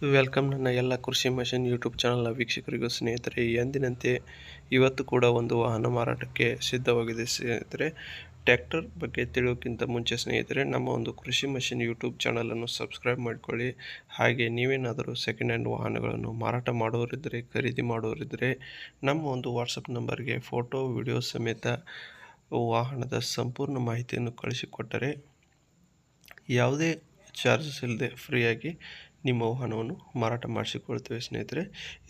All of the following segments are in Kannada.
ವೆಲ್ಕಮ್ ನನ್ನ ಎಲ್ಲ ಕೃಷಿ ಮಷಿನ್ ಯೂಟ್ಯೂಬ್ ಚಾನಲ್ನ ವೀಕ್ಷಕರಿಗೂ ಸ್ನೇಹಿತರೆ, ಎಂದಿನಂತೆ ಇವತ್ತು ಕೂಡ ಒಂದು ವಾಹನ ಮಾರಾಟಕ್ಕೆ ಸಿದ್ಧವಾಗಿದೆ ಸ್ನೇಹಿತರೆ. ಟ್ರ್ಯಾಕ್ಟರ್ ಬಗ್ಗೆ ತಿಳಿಯೋಕ್ಕಿಂತ ಮುಂಚೆ ಸ್ನೇಹಿತರೆ, ನಮ್ಮ ಒಂದು ಕೃಷಿ ಮಷಿನ್ ಯೂಟ್ಯೂಬ್ ಚಾನಲನ್ನು ಸಬ್ಸ್ಕ್ರೈಬ್ ಮಾಡಿಕೊಳ್ಳಿ. ಹಾಗೆ ನೀವೇನಾದರೂ ಸೆಕೆಂಡ್ ಹ್ಯಾಂಡ್ ವಾಹನಗಳನ್ನು ಮಾರಾಟ ಮಾಡೋರಿದ್ದರೆ, ಖರೀದಿ ಮಾಡೋರಿದ್ದರೆ ನಮ್ಮ ಒಂದು ವಾಟ್ಸಪ್ ನಂಬರ್ಗೆ ಫೋಟೋ ವಿಡಿಯೋ ಸಮೇತ ವಾಹನದ ಸಂಪೂರ್ಣ ಮಾಹಿತಿಯನ್ನು ಕಳಿಸಿಕೊಟ್ಟರೆ ಯಾವುದೇ ಚಾರ್ಜಸ್ ಇಲ್ಲದೆ ಫ್ರೀಯಾಗಿ ನಿಮ್ಮ ವಾಹನವನ್ನು ಮಾರಾಟ ಮಾಡಿಸಿಕೊಳ್ತೇವೆ ಸ್ನೇಹಿತರೆ.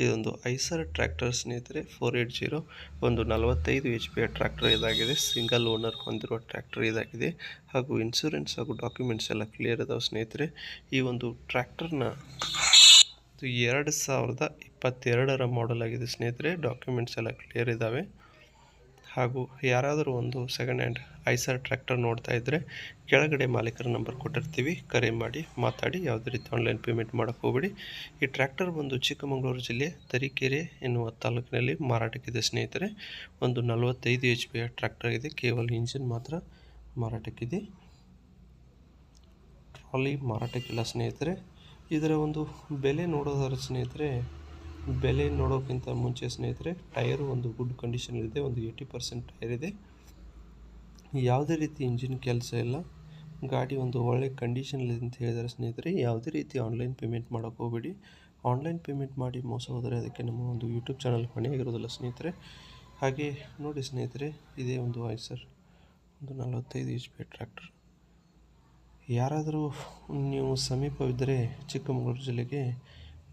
ಇದೊಂದು ಐಸರ್ ಟ್ರ್ಯಾಕ್ಟರ್ ಸ್ನೇಹಿತರೆ, 480 ಒಂದು 45 HP ಟ್ರ್ಯಾಕ್ಟರ್ ಇದಾಗಿದೆ. ಸಿಂಗಲ್ ಓನರ್ ಹೊಂದಿರುವ ಟ್ರ್ಯಾಕ್ಟರ್ ಇದಾಗಿದೆ. ಹಾಗೂ ಇನ್ಶೂರೆನ್ಸ್ ಹಾಗೂ ಡಾಕ್ಯುಮೆಂಟ್ಸ್ ಎಲ್ಲ ಕ್ಲಿಯರ್ ಇದಾವೆ ಸ್ನೇಹಿತರೆ. ಈ ಒಂದು ಟ್ರ್ಯಾಕ್ಟರ್ನ 2022 ಮಾಡೆಲ್ ಆಗಿದೆ ಸ್ನೇಹಿತರೆ. ಡಾಕ್ಯುಮೆಂಟ್ಸ್ ಎಲ್ಲ ಕ್ಲಿಯರ್ ಇದ್ದಾವೆ. ಹಾಗೂ ಯಾರಾದರೂ ಒಂದು ಸೆಕೆಂಡ್ ಹ್ಯಾಂಡ್ ಐಸರ್ ಟ್ರ್ಯಾಕ್ಟರ್ ನೋಡ್ತಾ ಇದ್ದರೆ ಕೆಳಗಡೆ ಮಾಲೀಕರ ನಂಬರ್ ಕೊಟ್ಟಿರ್ತೀವಿ, ಕರೆ ಮಾಡಿ ಮಾತಾಡಿ. ಯಾವುದೇ ರೀತಿ ಆನ್ಲೈನ್ ಪೇಮೆಂಟ್ ಮಾಡೋಕ್ಕೆ ಹೋಗಬೇಡಿ. ಈ ಟ್ರ್ಯಾಕ್ಟರ್ ಬಂದು ಚಿಕ್ಕಮಗಳೂರು ಜಿಲ್ಲೆ ತರೀಕೆರೆ ಎನ್ನುವ ತಾಲೂಕಿನಲ್ಲಿ ಮಾರಾಟಕ್ಕಿದೆ ಸ್ನೇಹಿತರೆ. ಒಂದು 45 HP ಟ್ರ್ಯಾಕ್ಟರ್ ಇದೆ. ಕೇವಲ ಇಂಜಿನ್ ಮಾತ್ರ ಮಾರಾಟಕ್ಕಿದೆ, ಟ್ರಾಲಿ ಮಾರಾಟಕ್ಕಿಲ್ಲ ಸ್ನೇಹಿತರೆ. ಇದರ ಒಂದು ಬೆಲೆ ನೋಡೋದಾದ್ರೆ ಸ್ನೇಹಿತರೆ, ಬೆಲೆ ನೋಡೋಕ್ಕಿಂತ ಮುಂಚೆ ಸ್ನೇಹಿತರೆ, ಟೈರು ಒಂದು ಗುಡ್ ಕಂಡೀಷನಲ್ಲಿದೆ. ಒಂದು 80% ಟೈರ್ ಇದೆ. ಯಾವುದೇ ರೀತಿ ಇಂಜಿನ್ ಕೆಲಸ ಇಲ್ಲ. ಗಾಡಿ ಒಂದು ಒಳ್ಳೆ ಕಂಡೀಷನಲ್ಲಿದೆ ಅಂತ ಹೇಳಿದರೆ ಸ್ನೇಹಿತರೆ, ಯಾವುದೇ ರೀತಿ ಆನ್ಲೈನ್ ಪೇಮೆಂಟ್ ಮಾಡೋಕ್ಕೆ ಹೋಗಬೇಡಿ. ಆನ್ಲೈನ್ ಪೇಮೆಂಟ್ ಮಾಡಿ ಮೋಸ ಹೋದರೆ ಅದಕ್ಕೆ ನಮ್ಮ ಒಂದು ಯೂಟ್ಯೂಬ್ ಚಾನಲ್ ಹೊಣೆಯಾಗಿರೋದಿಲ್ಲ ಸ್ನೇಹಿತರೆ. ಹಾಗೆ ನೋಡಿ ಸ್ನೇಹಿತರೆ, ಇದೇ ಒಂದು ಐಸರ್ ಒಂದು 45 HP ಟ್ರ್ಯಾಕ್ಟರ್. ಯಾರಾದರೂ ನೀವು ಸಮೀಪವಿದ್ದರೆ ಚಿಕ್ಕಮಗಳೂರು ಜಿಲ್ಲೆಗೆ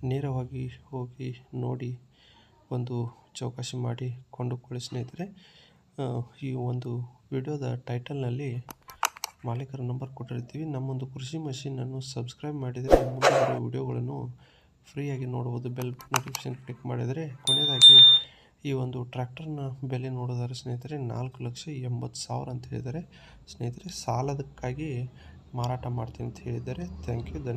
ನೇರವಾಗಿ ಹೋಗಿ ನೋಡಿ ಒಂದು ಚೌಕಾಸಿ ಮಾಡಿ ಕೊಂಡುಕೊಳ್ಳಿ ಸ್ನೇಹಿತರೆ. ಈ ಒಂದು ವಿಡಿಯೋದ ಟೈಟಲ್ನಲ್ಲಿ ಮಾಲೀಕರ ನಂಬರ್ ಕೊಟ್ಟಿರ್ತೀವಿ. ನಮ್ಮೊಂದು ಕೃಷಿ ಮಷೀನನ್ನು ಸಬ್ಸ್ಕ್ರೈಬ್ ಮಾಡಿದರೆ ಮುಂದೆ ಬರೋ ವಿಡಿಯೋಗಳನ್ನು ಫ್ರೀಯಾಗಿ ನೋಡ್ಬೋದು. ಬೆಲ್ ನೋಟಿಫಿಕೇಷನ್ ಕ್ಲಿಕ್ ಮಾಡಿದರೆ. ಕೊನೆಯದಾಗಿ ಈ ಒಂದು ಟ್ರ್ಯಾಕ್ಟರ್ನ ಬೆಲೆ ನೋಡೋದಾದ್ರೆ ಸ್ನೇಹಿತರೆ, 4,80,000 ಅಂತ ಹೇಳಿದ್ದಾರೆ ಸ್ನೇಹಿತರೆ. ಸಾಲದಕ್ಕಾಗಿ ಮಾರಾಟ ಮಾಡ್ತೀನಿ ಅಂತ ಹೇಳಿದ್ದಾರೆ. ಥ್ಯಾಂಕ್ ಯು, ಧನ್ಯವಾದ.